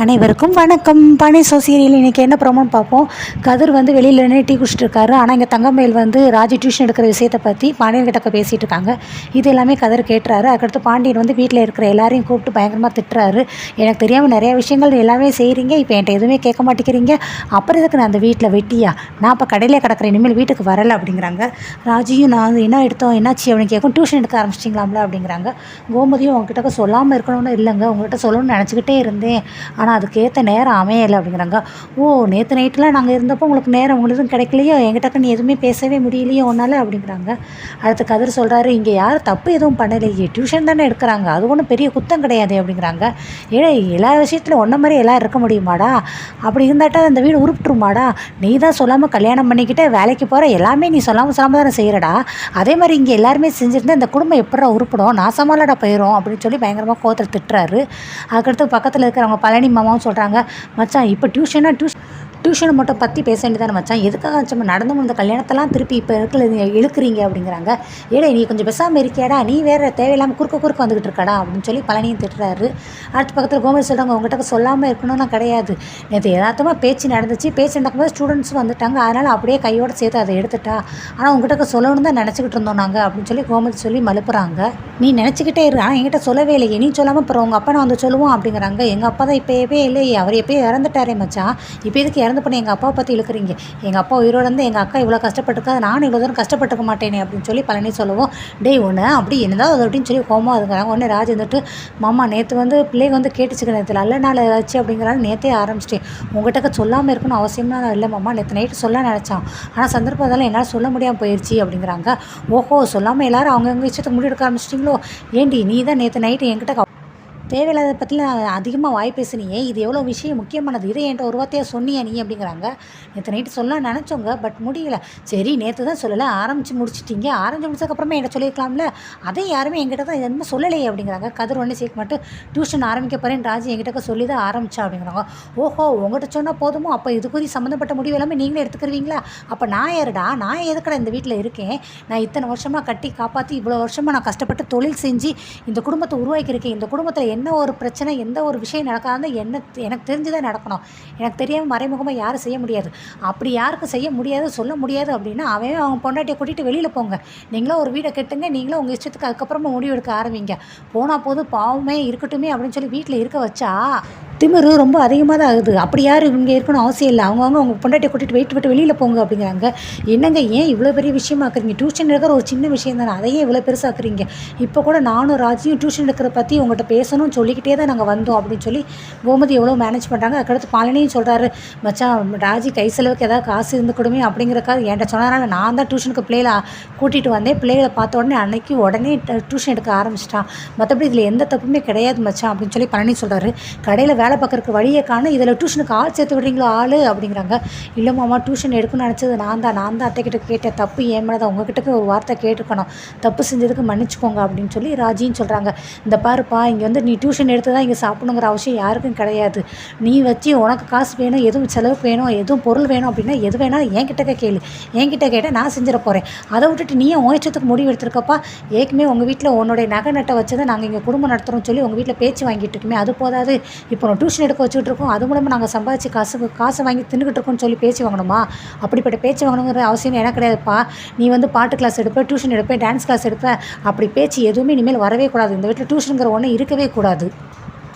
அனைவருக்கும் வணக்கம். பனை சீரியல் இன்றைக்கி என்ன ப்ரோமோன்னு பார்ப்போம். கதிர் வந்து வெளியில் நின்று டீ குடிச்சிட்டு இருக்காரு. ஆனால் இங்கே தங்கமயில் வந்து ராஜி டியூஷன் எடுக்கிற விஷயத்தை பற்றி பாண்டியன் கிட்டக்க பேசிகிட்டு இருக்காங்க. இது எல்லாமே கதிர் கேட்டுறாரு. அதுக்கடுத்து பாண்டியன் வந்து வீட்டில் இருக்கிற எல்லாரையும் கூப்பிட்டு பயங்கரமாக திட்டுறாரு. எனக்கு தெரியாமல் நிறையா விஷயங்கள் எல்லாமே செய்கிறீங்க, இப்போ என்கிட்ட எதுவுமே கேட்க மாட்டேங்கிறீங்க, அப்புறம் இதுக்கு நான் அந்த வீட்டில் வெட்டியா, நான் இப்போ கடையிலே கிடக்கிறேன், இனிமேல் வீட்டுக்கு வரலை அப்படிங்கிறாங்க. ராஜியும் நான் வந்து என்ன எடுத்தோம் என்னாச்சு அப்படின்னு கேட்கும். டியூஷன் எடுக்க ஆரம்பிச்சிட்டிங்களாம்ல அப்படிங்கிறாங்க. கோமதியும் உங்ககிட்ட சொல்லாமல் இருக்கணும்னு இல்லைங்க, உங்கள்கிட்ட சொல்லணும்னு நினச்சிக்கிட்டே இருந்தேன், ஆனால் அதுக்கேற்ற நேரம் அமையலை அப்படிங்கிறாங்க. ஓ, நேற்று நைட்டெலாம் நாங்கள் இருந்தப்போ உங்களுக்கு நேரம் உங்களுக்கு கிடைக்கலையோ, என்கிட்ட நீ எதுவுமே பேசவே முடியலையோ ஒன்றால் அப்படிங்கிறாங்க. அடுத்து கதிர் சொல்கிறாரு, இங்கே யாரும் தப்பு எதுவும் பண்ணலையே, டியூஷன் தானே எடுக்கிறாங்க, அது ஒன்றும் பெரிய குத்தம் கிடையாது அப்படிங்கிறாங்க. ஏன்னா எல்லா விஷயத்துலையும் ஒன்றை மாதிரி எல்லாம் இருக்க முடியுமாடா, அப்படி இருந்தாட்டா அந்த வீடு உருப்பிட்டுருமாடா, நீ தான் சொல்லாமல் கல்யாணம் பண்ணிக்கிட்டே வேலைக்கு போகிற, எல்லாமே நீ சொல்லாமல் தானே செய்கிறடா, அதே மாதிரி இங்கே எல்லாருமே செஞ்சுருந்தா இந்த குடும்பம் எப்படா உருப்பிடும், நாசமாலடா போயிடும் அப்படின்னு சொல்லி பயங்கரமாக கோத்தில் திட்டுறாரு. அதுக்கடுத்து பக்கத்தில் இருக்கிறவங்க பழனி மாமாவும் சொல்கிறாங்க, மச்சான் இப்போ டியூஷனை மட்டும் பற்றி பேச வேண்டியதானே மச்சான், எதுக்காக சும்மா நடந்து முடிந்த கல்யாணத்தெல்லாம் திருப்பி இப்போ இழுக்கிறீங்க அப்படிங்கிறாங்க. ஏடே நீ கொஞ்சம் பேசாமல் இருக்கியாடா, நீ வேறு தேவையில்லாமல் குறுக்க வந்துக்கிட்டு இருக்காடா அப்படின்னு சொல்லி பழனியும் திட்டுறாரு. அடுத்த பக்கத்தில் கோமதி சொல்கிறாங்க, உங்கள்கிட்ட சொல்லாமல் இருக்கணும்னா கிடையாது, நேற்று யதார்த்தமாக பேச்சு நடந்துச்சு, பேச்சு நடக்கும்போது ஸ்டூடெண்ட்ஸும் வந்துட்டாங்க, அதனால் அப்படியே கையோடு சேர்த்து அதை எடுத்துட்டா, ஆனால் உங்கள்கிட்ட சொல்லணும்னு தான் நினச்சிக்கிட்டு இருந்தோம் நாங்கள் அப்படின்னு சொல்லி கோமதி சொல்லி மலுப்புறாங்க. நீ நினச்சிக்கிட்டே இரு, ஆனால் என்கிட்ட சொல்லவே இல்லையே, நீ சொல்லாமல் அப்புறம் உங்கள் அப்பா நான் வந்து சொல்லுவோம் அப்படிங்கிறாங்க. எங்கள் அப்பா தான் இப்போவே இல்லையே, அவர் எப்போயே இறந்துட்டாரே மச்சான், இப்போ இதுக்கு இறந்து பண்ணி எங்கள் அப்பாவை பற்றி இழுக்கிறீங்க, எங்கள் அப்பா உயிரோடு இருந்து எங்கள் அக்கா இவ்வளோ கஷ்டப்பட்டுருக்கா, நானும் இவ்வளோ தூரம் கஷ்டப்பட்டுக்க மாட்டேனே அப்படின்னு சொல்லி பழனி சொல்லுவோம். டேய் ஒன்று அப்படி என்னதான் அது அப்படின்னு சொல்லி கோமா அதுங்கிறாங்க. உடனே ராஜ் வந்துட்டு, மாமா நேற்று வந்து பிள்ளைங்க வந்து கேட்டுச்சுக்க, நேற்று நல்ல நாள் ஏதாச்சு அப்படிங்கிறாங்க, நேற்றே ஆரம்பிச்சிட்டேன், உங்கள்கிட்ட சொல்லாமல் இருக்கணும் அவசியம்னா இல்லை மாமா, நேற்று நைட்டு சொல்ல நினச்சான், ஆனால் சந்தர்ப்பம் அதெல்லாம் என்னால் சொல்ல முடியாமல் போயிடுச்சு அப்படிங்கிறாங்க. ஓஹோ, சொல்லாமல் எல்லோரும் அவங்கவுங்க விஷயத்துக்கு முடிவெடுக்க ஆரம்பிச்சிட்டிங்களோ, ஏண்டி நீ தான் நேற்று நைட்டு என்கிட்ட தேவையில்லாத பற்றிலாம் அதிகமாக வாய் பேசுனியே, இது எவ்வளோ விஷயம் முக்கியமானது, இதை என்கிட்ட ஒரு வார்த்தையாக சொன்னியா நீ அப்படிங்கிறாங்க. நேற்று நைட்டு சொல்லலாம் நினச்சோங்க, பட் முடியல. சரி நேற்று தான் சொல்லலை, ஆரம்பித்து முடிச்சிட்டிங்க, ஆரம்பித்து முடிச்சதுக்கப்புறமே என்கிட்ட சொல்லியிருக்கலாம்ல, அதே யாருமே என்கிட்ட தான் எதுவுமே சொல்லலையே அப்படிங்கிறாங்க. கதிர் ஒன்றே சேர்க்க மட்டும் டியூஷன் ஆரம்பிக்க போகிறேன் ராஜி என்கிட்ட சொல்லி தான் ஆரம்பித்தா அப்படிங்கிறாங்க. ஓஹோ, உங்கள்கிட்ட சொன்னால் போதுமோ, அப்போ இது குறித்து சம்மந்தப்பட்ட முடிவு எல்லாமே நீங்களே எடுத்துக்கிறீங்களா, அப்போ நான் யாருடா, நான் எதுக்கடா இந்த வீட்டில் இருக்கேன், நான் இத்தனை வருஷமாக கட்டி காப்பாற்றி இவ்வளோ வருஷமாக நான் கஷ்டப்பட்டு தொழில் செஞ்சு இந்த குடும்பத்தை உருவாக்கியிருக்கேன், இந்த குடும்பத்தில் என்ன ஒரு பிரச்சனை எந்த ஒரு விஷயம் நடக்காது எனக்கு தெரிஞ்சுதான் நடக்கணும், எனக்கு தெரியாமல் மறைமுகமாக யாரும் செய்ய முடியாது, அப்படி யாருக்கும் செய்ய முடியாது சொல்ல முடியாது அப்படின்னா அவங்க பொண்டாட்டியை கூட்டிகிட்டு வெளியில் போங்க, நீங்களும் ஒரு வீடை கட்டுங்க, நீங்களும் உங்கள் இஷ்டத்துக்கு அதுக்கப்புறமா முடிவு எடுக்க ஆரம்பிங்க, போனால் போது பாவமே இருக்கட்டுமே அப்படின்னு சொல்லி வீட்டில் இருக்க வச்சா திமிரு ரொம்ப அதிகமாக தான் ஆகுது, அப்படி யாரும் இங்கே இருக்கணும் அவசியம் இல்லை, அவங்க பொண்டாட்டியை கூட்டிகிட்டு விட்டு வெளியில் போங்க அப்படிங்கிறாங்க. என்னங்க ஏன் இவ்வளோ பெரிய விஷயமாக்குறீங்க, டியூஷன் எடுக்கிற ஒரு சின்ன விஷயம் தானே, அதையே இவ்வளோ பெருசாக்குறீங்க, இப்போ கூட நானும் ராஜியும் டியூஷன் எடுக்கிறத பற்றி உங்கள்கிட்ட பேசணும்னு சொல்லிக்கிட்டே தான் நாங்கள் வந்தோம் அப்படின்னு சொல்லி கோமதி எவ்வளோ மேனேஜ் பண்ணுறாங்க. அதுக்கடுத்து பழனியும் சொல்கிறாரு, மச்சான் ராஜி கை செலவுக்கு ஏதாவது காசு இருந்துக்கூடுமே அப்படிங்கிறக்காக என்கிட்ட சொன்னதுனால நான் தான் டியூஷனுக்கு பிள்ளைகளை கூட்டிகிட்டு வந்தேன், பிள்ளைகளை பார்த்த உடனே டியூஷன் எடுக்க ஆரம்பிச்சிட்டான், மற்றபடி இதில் எந்த தப்புமே கிடையாது மச்சான் அப்படின்னு சொல்லி பழனி சொல்கிறாரு. கடையில் வேலை பார்க்குறக்கு வழியை காண இதில் டியூஷனுக்கு ஆள் சேர்த்து விடுறீங்களோ ஆள் அப்படிங்கிறாங்க. இல்லை மாமா, டியூஷன் எடுக்கணும்னு நினச்சது நான் தான் அத்தைக்கிட்ட கேட்டேன், தப்பு ஏன் மேலே தான், உங்ககிட்ட ஒரு வார்த்தை கேட்டுக்கணும், தப்பு செஞ்சதுக்கு மன்னிச்சுக்கோங்க அப்படின்னு சொல்லி ராஜின்னு சொல்கிறாங்க. இந்த பாருப்பா, இங்கே வந்து நீ டியூஷன் எடுத்து தான் இங்கே சாப்பிடணுங்கிற அவசியம் யாருக்கும் கிடையாது, நீ வச்சு உனக்கு காசு வேணும், எதுவும் செலவுக்கு வேணும், எதுவும் பொருள் வேணும் அப்படின்னா எது வேணாலும் என்கிட்ட கேளு, என்கிட்ட கேட்டால் நான் செஞ்சிட போகிறேன், அதை விட்டுட்டு நீயே உன் இஷ்டத்துக்கு முடிவு எடுத்துருக்கப்பா, ஏற்கனவே உங்கள் வீட்டில் உன்னுடைய நகை நட்டை வச்சு தான் நாங்கள் இங்கே குடும்பம் நடத்துகிறோம்னு சொல்லி உங்கள் வீட்டில் பேச்சு வாங்கிட்டு இருக்குமே, அது போதாது இப்போ நான் டியூஷன் எடுக்க வச்சுக்கிட்டு இருக்கோம், அது மூலமாக நாங்கள் சம்பாதிச்சு காசு வாங்கி தின்னுக்கிட்டு இருக்கோம்னு சொல்லி பேச்சு வாங்கணுமா, அப்படிப்பட்ட பேச்சு வாங்கணுங்கிற அவசியம் எனக்கு கிடையாதுப்பா, நீ வந்து பாட்டு கிளாஸ் எடுப்பேன், டியூஷன் எடுப்பேன், டான்ஸ் கிளாஸ் எடுப்பேன், அப்படி பேச்சு எதுவுமே இனிமேல் வரவே கூடாது, இந்த வீட்டில் டியூஷனுங்கிற ஒன்று இருக்கவே கூடாது.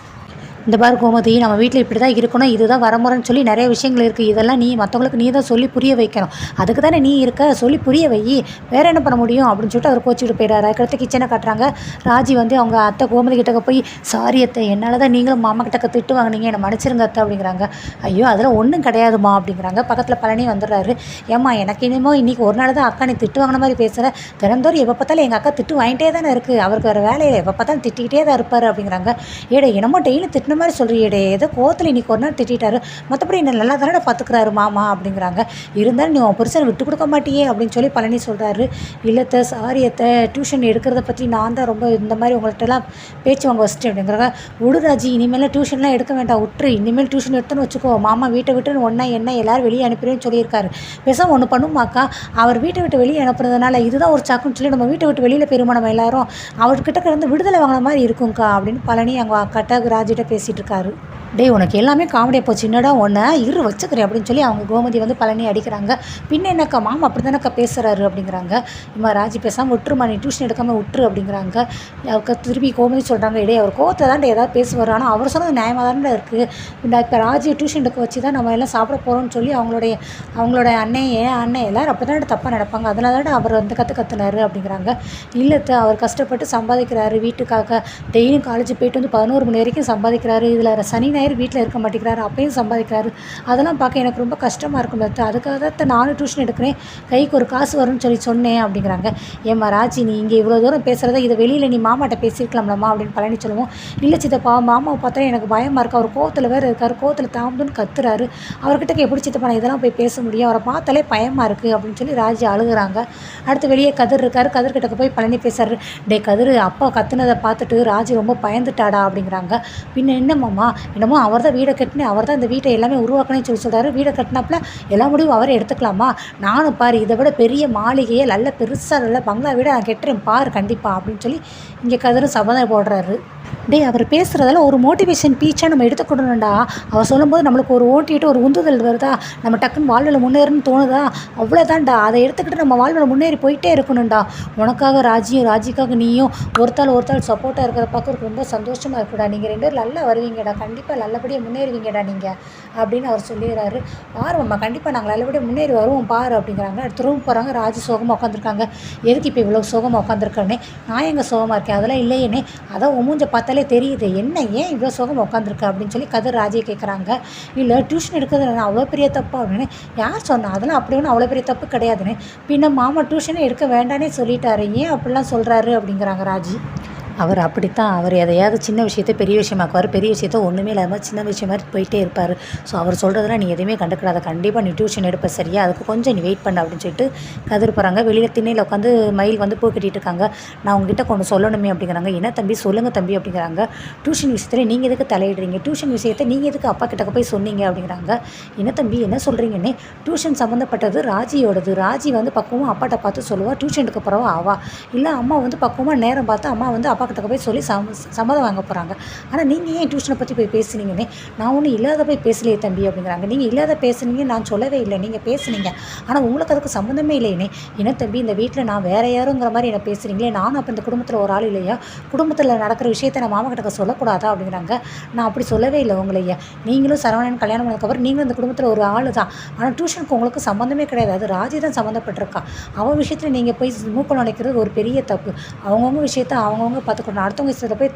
இந்த பாரு கோமதி, நம்ம வீட்டில் இப்படி தான் இருக்கணும், இதுதான் வரமுறைன்னு சொல்லி நிறைய விஷயங்கள் இருக்குது, இதெல்லாம் மற்றவங்களுக்கு நீ தான் சொல்லி புரிய வைக்கணும், அதுக்கு தானே நீ இருக்க, சொல்லி புரிய வை, வேறு என்ன பண்ண முடியும் அப்படின்னு சொல்லிட்டு அவர் கோச்சிக்கிட்டு போயிடாரு. அதுக்கடுத்து கிச்சனை காட்டுறாங்க. ராஜி வந்து அவங்க அத்தை கோமதி கிட்டக்க போய், சாரி அத்தை, என்னால் தான் நீங்களும் மாமா கிட்டக்க திட்டு வாங்கினீங்க, என்னை மன்னிச்சிருங்க அத்தை அப்படிங்கிறாங்க. ஐயோ அதெல்லாம் ஒன்றும் கிடையாதுமா அப்படிங்கிறாங்க. பக்கத்தில் பழனி வந்துடுறாரு. ஏம்மா, எனக்கு இன்றைக்கி ஒரு நாள் தான் அக்கா நீ திட்டு வாங்கின மாதிரி பேசுகிறேன், தினந்தோறும் எப்போ பார்த்தாலும் எங்கள் அக்கா திட்டு வாங்கிட்டே தானே இருக்குது, அவருக்கு வேறு வேலையில் எப்போ பார்த்தாலும் திட்டிக்கிட்டே தான் இருப்பார் அப்படிங்கிறாங்க. ஏடா என்னமோ டெய்லி திட்டின மாதிரி சொல்கிறீடே, ஏதோ கோவத்தில் இன்றைக்கி ஒரு நாள் திட்டாரு, மற்றபடி என்ன நல்லா தானே பார்த்துக்கிறாரு மாமா அப்படிங்கிறாங்க. இருந்தாலும் நீ உன் புருஷனை விட்டு கொடுக்க மாட்டியே அப்படின்னு சொல்லி பழனி சொல்கிறாரு. இல்லத்தை சாரியத்தை டியூஷன் எடுக்கிறத பற்றி நான் தான் ரொம்ப இந்த மாதிரி உங்கள்கிட்டலாம் பேச்சு வாங்க வச்சுட்டு அப்படிங்கிறாங்க. உடுராஜி, இனிமேல் டியூஷன்லாம் எடுக்க வேண்டாம், விட்டுரு, இனிமேல் டியூஷன் எடுத்துன்னு வச்சுக்கோ, மாமா வீட்டை விட்டு ஒன்றா என்ன எல்லோரும் வெளியே அனுப்பிடுன்னு சொல்லியிருக்காரு, பேசாமல் ஒன்று பண்ணுமாக்கா, அவர் வீட்டை விட்டு வெளியே அனுப்புறதுனால இதுதான் ஒரு சாக்குன்னு சொல்லி நம்ம வீட்டை விட்டு வெளியில் போயிருமா நம்ம எல்லாரும், அவர்கிட்ட இருந்து விடுதலை வாங்கின மாதிரி இருக்கும்க்கா அப்படின்னு பழனி அவங்க அக்காட்ட ராஜிட்ட பேசிகிட்டு இருக்காரு. டேய் உனக்கு எல்லாமே காமெடியாக போச்சு என்னடா உன்னை வச்சுக்கிறேன் அப்படின்னு சொல்லி அவங்க கோமதி வந்து பழனி அடிக்கிறாங்க. பின்ன என்னக்கா மாமா அப்படி தானேக்கா பேசுகிறாரு அப்படிங்கிறாங்க. இம்மா ராஜி பேசாமல் விட்டுருமா, நீ டியூஷன் எடுக்காமல் விட்டுரு அப்படிங்கிறாங்க. அவருக்கு திருப்பி கோமதி சொல்கிறாங்க, இடையே அவர் கோவத்தை தான் ஏதாவது பேசுவார், ஆனால் அவர் சொன்னது நியாயமாக தானே இருக்குது. இப்போ ராஜியை டியூஷன் எடுக்க வச்சு தான் நம்ம எல்லாம் சாப்பிட போகிறோம்னு சொல்லி அவங்களோட அண்ணன் எல்லோரும் அப்படி தான் தப்பாக நடப்பாங்க, அதனால தான் அவர் வந்து கற்றுனாரு அப்படிங்கிறாங்க. இல்லத்தை அவர் கஷ்டப்பட்டு சம்பாதிக்கிறாரு வீட்டுக்காக, டெய்லியும் காலேஜ் போயிட்டு வந்து 11 மணி வரைக்கும் சம்பாதிக்கிறாரு. இதில் சனி ஞாயிறு வீட்டில் இருக்க மாட்டேங்கிறாரு, அப்பயும் சம்பாதிக்கிறாரு. அதெல்லாம் பார்க்க எனக்கு ரொம்ப கஷ்டமாக இருக்கும் லத்து, அதுக்காக தான் நானும் டியூஷன் எடுக்கிறேன், கைக்கு ஒரு காசு வரும்னு சொல்லி சொன்னேன் அப்படிங்கிறாங்க. ஏம்மா ராஜி, நீ இங்கே இவ்வளோ தூரம் பேசுகிறத இதை வெளியில் நீ மாமாட்ட பேசியிருக்கலாம்லம்மா அப்படின்னு பழனி சொல்லுவோம். இல்லை சித்தப்பா, மாமாவை பார்த்தா எனக்கு பயமாக இருக்குது, அவர் கோவத்தில் வேறு இருக்கார், கோவத்தில் தாம்புன்னு கத்துறாரு, அவர்கிட்ட எப்படி சித்தப்பா நான் இதெல்லாம் போய் பேச முடியும், அவரை பார்த்தாலே பயமாக இருக்குது அப்படின்னு சொல்லி ராஜி அழுகுறாங்க. அடுத்து வெளியே கதிர் இருக்கார், கதிர்கிட்ட போய் பழனி பேசுறாரு. டே கதிர், அப்பா கத்துனதை பார்த்துட்டு ராஜி ரொம்ப பயந்துட்டாடா அப்படிங்கிறாங்க. பின்ன என்னம்மாம்மா, என்னமோ அவர் தான் வீடை கட்டினேன், அவர் தான் இந்த வீட்டை எல்லாமே உருவாக்கணும்னு சொல்லி சொல்கிறாரு, வீடை கட்டினாப்புல எல்லா முடிவும் அவரை எடுத்துக்கலாமா, நானும் பாரு இதை விட பெரிய மாளிகையை நல்ல பெருசாக நல்ல பங்களா வீட நான் கெட்டுறேன் பாரு கண்டிப்பாக அப்படின்னு சொல்லி இங்கே கதிரும் சபதம் போடுறாரு. டே அவர் பேசுகிறதால ஒரு மோட்டிவேஷன் பீச்சாக நம்ம எடுத்துக்கொள்ளணும்டா, அவர் சொல்லும்போது நம்மளுக்கு ஒரு ஓட்டிட்டு ஒரு உந்துதல் வருதா, நம்ம டக்குன்னு வாழ்வில் முன்னேறணும்னு தோணுதா, அவ்வளோதான்டா, அதை எடுத்துக்கிட்டு நம்ம வாழ்வில் முன்னேறி போயிட்டே இருக்கணும்டா. உனக்காக ராஜிக்காக நீயும் ஒருத்தாள் சப்போர்ட்டாக இருக்கிறத பார்க்க ரொம்ப சந்தோஷமாக இருக்குடா, நீங்கள் 2 பேரும் நல்லா வருவீங்கடா, கண்டிப்பாக நல்லபடியாக முன்னேறுவீங்கடா நீங்கள் அப்படின்னு அவர் சொல்லிடுறாரு. பாரும்மா, கண்டிப்பாக நாங்கள் நல்லபடியாக முன்னேறி வருவோம் பாரு அப்படிங்கிறாங்க. அடுத்த ரூம் போகிறாங்க, ராஜி சோகமாக உட்காந்துருக்காங்க. எதுக்கு இப்போ இவ்வளோ சோகமாக உட்காந்துருக்கேன்னே, நான் எங்கே சோகமாக இருக்கேன், அதெல்லாம் இல்லையேனே, அதான் மூஞ்ச பார்த்தாலே தெரியுது, என்ன ஏன் இவ்வளோ சோகம் உட்காந்துருக்கு அப்படின்னு சொல்லி கதிர் ராஜியை கேட்குறாங்க. இல்லை டியூஷன் எடுக்கிறது அவ்வளோ பெரிய தப்பு அப்படின்னு. யார் சொன்னா, அதெல்லாம் அப்படி ஒன்றும் அவ்வளோ பெரிய தப்பு கிடையாதுன்னு, பின்ன மாமா டியூஷனே எடுக்க வேண்டானே சொல்லிட்டாரு, ஏன் அப்படிலாம் சொல்கிறாரு அப்படிங்கிறாங்க ராஜி. அவர் அப்படித்தான், அவர் எதையாவது சின்ன விஷயத்தை பெரிய விஷயமாக்குவார், பெரிய விஷயத்த ஒன்றுமே இல்லாமல் சின்ன விஷயம் மாதிரி போயிட்டே இருப்பார். ஸோ அவர் சொல்கிறதெல்லாம் நீ எதுவுமே கண்டுக்கிடாத, கண்டிப்பாக நீ டியூஷன் எடுப்ப சரியா, அதுக்கு கொஞ்சம் நீ வெயிட் பண்ண அப்படின்னு சொல்லிட்டு கதிர் போகிறாங்க. வெளியில் திண்ணையில் உட்காந்து மயில் வந்து பூ கட்டிகிட்டு இருக்காங்க. நான் உங்ககிட்ட கொண்டு சொல்லணுமே அப்படிங்கிறாங்க. என்ன தம்பி, சொல்லுங்கள் தம்பி அப்படிங்கிறாங்க. டியூஷன் விஷயத்தில் நீங்கள் எதுக்கு தலையிடுறீங்க, டியூஷன் விஷயத்தை நீங்கள் எதுக்கு அப்பா கிட்ட போய் சொன்னீங்க அப்படிங்கிறாங்க. என்ன தம்பி என்ன சொல்கிறீங்கன்னே, டியூஷன் சம்மந்தப்பட்டது ராஜியோடது, ராஜி வந்து பக்குவமாக அப்பாட்ட பார்த்து சொல்லுவாள், டியூஷன் எடுக்க போகிறவா ஆவா, இல்லை அம்மா வந்து பக்குவமாக நேரம் பார்த்து அம்மா வந்து அப்பா கிட்ட போய் சொல்லி சம்மதம் வாங்க போகிறாங்க. ஆனால் நீங்கள் ஏன் டியூஷனை பற்றி போய் பேசுனீங்கன்னே, நான் ஒன்றும் இல்லாத போய் பேசலையே தம்பி அப்படிங்கிறாங்க. நீங்கள் இல்லாத பேசுனீங்க நான் சொல்லவே இல்லை, நீங்கள் பேசுனீங்க, ஆனால் உங்களுக்கு அதுக்கு சம்மந்தமே இல்லையே. என்ன தம்பி, இந்த வீட்டில் நான் வேறு யாருங்கிற மாதிரி என்ன பேசுகிறீங்களே, நானும் அப்போ இந்த குடும்பத்தில் ஒரு ஆள் இல்லையா, குடும்பத்தில் நடக்கிற விஷயத்தை நான் மாமா கிட்ட சொல்லக்கூடாதா அப்படிங்கிறாங்க. நான் அப்படி சொல்லவே இல்லை உங்களையா, நீங்களும் சரவணன் கல்யாணம் பண்ணதுக்கப்புறம் நீங்களும் இந்த குடும்பத்தில் ஒரு ஆள் தான், ஆனால் டியூஷனுக்கு உங்களுக்கு சம்மந்தமே கிடையாது, அது ராஜி தான் சம்மந்தப்பட்டிருக்கா, அவன் விஷயத்தில் நீங்கள் போய் மூக்கம் நினைக்கிறது ஒரு பெரிய தப்பு. அவங்கவுங்க விஷயத்தை அவங்கவுங்க பார்த்துக்கணும், அடுத்தவங்க விஷயத்தை போய்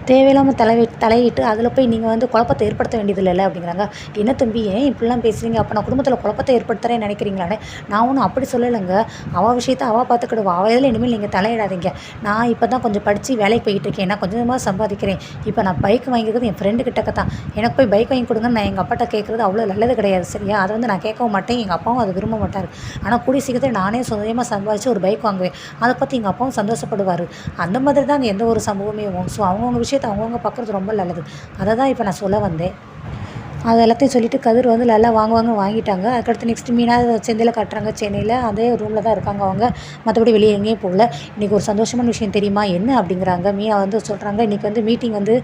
தேவையில்லாமல் தலையிட்டு அதில் போய் நீங்கள் வந்து குழப்பத்தை ஏற்படுத்த வேண்டியதில்லை அப்படிங்கிறாங்க. என்ன தம்பி ஏன் இப்படிலாம் பேசுகிறீங்க, அப்போ நான் குடும்பத்தில் குழப்பத்தை ஏற்படுத்துகிறேன்னு நினைக்கிறீங்களானே, நான் ஒன்றும் அப்படி சொல்லலைங்க, அவள் விஷயத்தை அவள் பார்த்துக்கிடுவா, அவள் இதில் இனிமேல் நீங்கள் தலையிடாதீங்க, நான் இப்போ தான் கொஞ்சம் படித்து வேலைக்கு போய்கிட்டு இருக்கேன், நான் கொஞ்சமாக சம்பாதிக்கிறேன், இப்போ நான் பைக் வாங்கிக்கிறது என் ஃப்ரெண்டு கிட்டக்க தான், எனக்கு போய் பைக் வாங்கி கொடுங்கன்னு நான் எங்கள் அப்பாட்ட கேட்குறது அவ்வளோ நல்லது கிடையாது சரியா, அதை வந்து நான் கேட்கவும் மாட்டேன், எங்கள் அப்பாவும் அதை விரும்ப மாட்டார், ஆனால் கூடிய சீக்கிரத்தில் நானே சுயமாக சம்பாதிச்சு ஒரு பைக் வாங்குவேன், அதை பற்றி எங்கள் அப்பாவும் சந்தோஷப்படுவார், அந்த மாதிரி தாங்க எந்த ஒரு சம்பவமே. ஸோ அவங்கவுங்க விஷயத்தை அவங்கவுங்க பார்க்குறது ரொம்ப நல்லது, அதை தான் இப்போ நான் சொல்ல வந்தேன். அது எல்லாத்தையும் சொல்லிவிட்டு கதிர் வந்து நல்லா வாங்கிட்டாங்க. அதுக்கடுத்து நெக்ஸ்ட் மீனா செந்தில் காட்டுறாங்க, சென்னையில் அதே ரூமில் தான் இருக்காங்க அவங்க, மற்றபடி வெளியே எங்கேயும் போகல. இன்றைக்கி ஒரு சந்தோஷமான விஷயம் தெரியுமா என்ன அப்படிங்கிறாங்க. மீனா வந்து சொல்கிறாங்க, இன்றைக்கி வந்து மீட்டிங் வந்து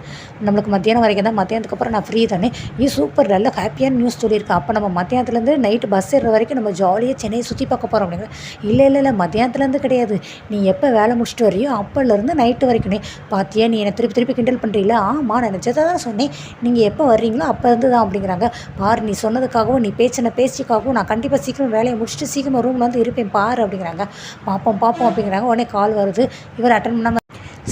நம்மளுக்கு மத்தியானம் வரைக்கும் தான், மத்தியானத்துக்கு அப்புறம் நான் ஃப்ரீ தானே, சூப்பர் நல்ல ஹாப்பியான நியூஸ் சொல்லியிருக்கேன், அப்போ நம்ம மத்தியானத்துலேருந்து நைட்டு பஸ் ஏறுற வரைக்கும் நம்ம ஜாலியாக சென்னையை சுற்றி பார்க்க போகிறோம் அப்படிங்கிற. இல்லை மத்தியானத்துலேருந்து கிடையாது, நீ எப்போ வேலை முடிச்சுட்டு வரையோ அப்போலேருந்து நைட்டு வரைக்கும் பார்த்தியா, நீ என்னை திருப்பி கிண்டல் பண்ணுறீங்களா, ஆமாம் நான் நினச்சதை தான் சொன்னேன், நீங்கள் எப்போ வர்றீங்களோ அப்போ இருந்து தான் அப்படிங்கிறாங்க. பாரு நீ சொன்னதுக்காகவும் நீ பேச்சுக்காகவும் நான் கண்டிப்பாக சீக்கிரம் வேலையை முடிச்சுட்டு சீக்கிரமாக ரூமில் வந்து இருப்பேன் பாரு அப்படிங்கிறாங்க. பார்ப்போம் அப்படிங்கிறாங்க. உடனே கால் வருது, இவர் அட்டன் பண்ணாமல்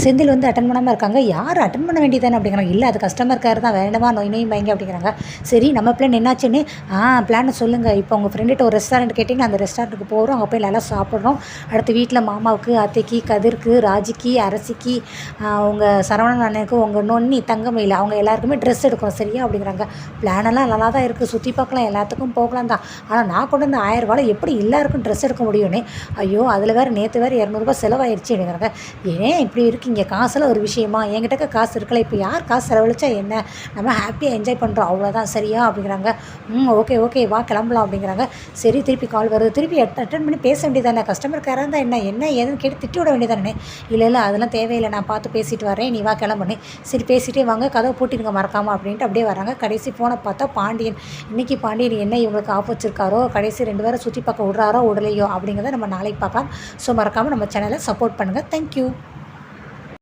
செந்தில் வந்து அட்டன் பண்ணாமல் இருக்காங்க. யார் அட்டன் பண்ண வேண்டியதானே அப்படிங்கிறாங்க. இல்லை அது கஸ்டமர் கேர் தான், வேண்டாமா நோயும் பயங்க அப்படிங்கிறாங்க. சரி நம்ம பிளான் என்னாச்சுன்னு பிளானை சொல்லுங்கள். இப்போ உங்கள் ஃப்ரெண்டுகிட்ட ஒரு ரெஸ்டாரண்ட் கேட்டிங்கன்னா அந்த ரெஸ்டாரண்ட்டுக்கு போகிறோம், அங்கே போய் நல்லா சாப்பிட்றோம். அடுத்து வீட்டில் மாமாவுக்கு அத்தைக்கு கதிர்க்கு ராஜிக்கு அரசிக்கு உங்கள் சரவணன் அண்ணனுக்கு உங்கள் நொன்னி தங்கமயில் அவங்க எல்லாருக்குமே ட்ரெஸ் எடுக்கணும் சரியா அப்படிங்கிறாங்க. பிளானெல்லாம் நல்லா தான் இருக்குது, சுற்றி பார்க்கலாம் எல்லாத்துக்கும் போகலாம் தான், ஆனால் நான் கொண்டு வந்து 1000 ரூபாய் எப்படி எல்லாருக்கும் ட்ரெஸ் எடுக்க முடியும்னே, ஐயோ அதில் வேறு நேற்று வேறு 200 ரூபாய் செலவாயிடுச்சு அப்படிங்கிறாங்க. ஏன் இப்படி இருக்குது எதுக்கு இங்கே காசெல்லாம் ஒரு விஷயமா, என்கிட்ட காசு இருக்கல, இப்போ யார் காசு செலவழிச்சா என்ன, நம்ம ஹாப்பியாக என்ஜாய் பண்ணுறோம் அவ்வளோதான் சரியா அப்படிங்கிறாங்க. ஓகே ஓகே வா கிளம்பலாம் அப்படிங்கிறாங்க. சரி திருப்பி கால் வருது, திருப்பி அட்டன் பண்ணி பேச வேண்டியதானே, கஸ்டமர் கேராக இருந்தால் என்ன ஏதுன்னு கேட்டு திட்டி விட வேண்டியதானே. இல்லை அதெல்லாம் தேவையில்லை, நான் பார்த்து பேசிட்டு வரேன், நீ வா கிளம்புனே. சரி பேசிகிட்டே வாங்க, கதவை பூட்டிடுங்க மறக்காமல் அப்படின்ட்டு அப்படியே வராங்க. கடைசி ஃபோனை பார்த்தா பாண்டியன். இன்றைக்கி பாண்டியன் என்ன இவங்களுக்கு ஆஃப் வச்சிருக்காரோ, கடைசி 2 பேரை சுற்றி பார்க்க விட்றாரோ விடலையோ அப்படிங்கிறத நம்ம நாளைக்கு பார்க்கலாம். ஸோ மறக்காமல் நம்ம சேனலை சப்போர்ட் பண்ணுங்கள். தேங்க்யூ.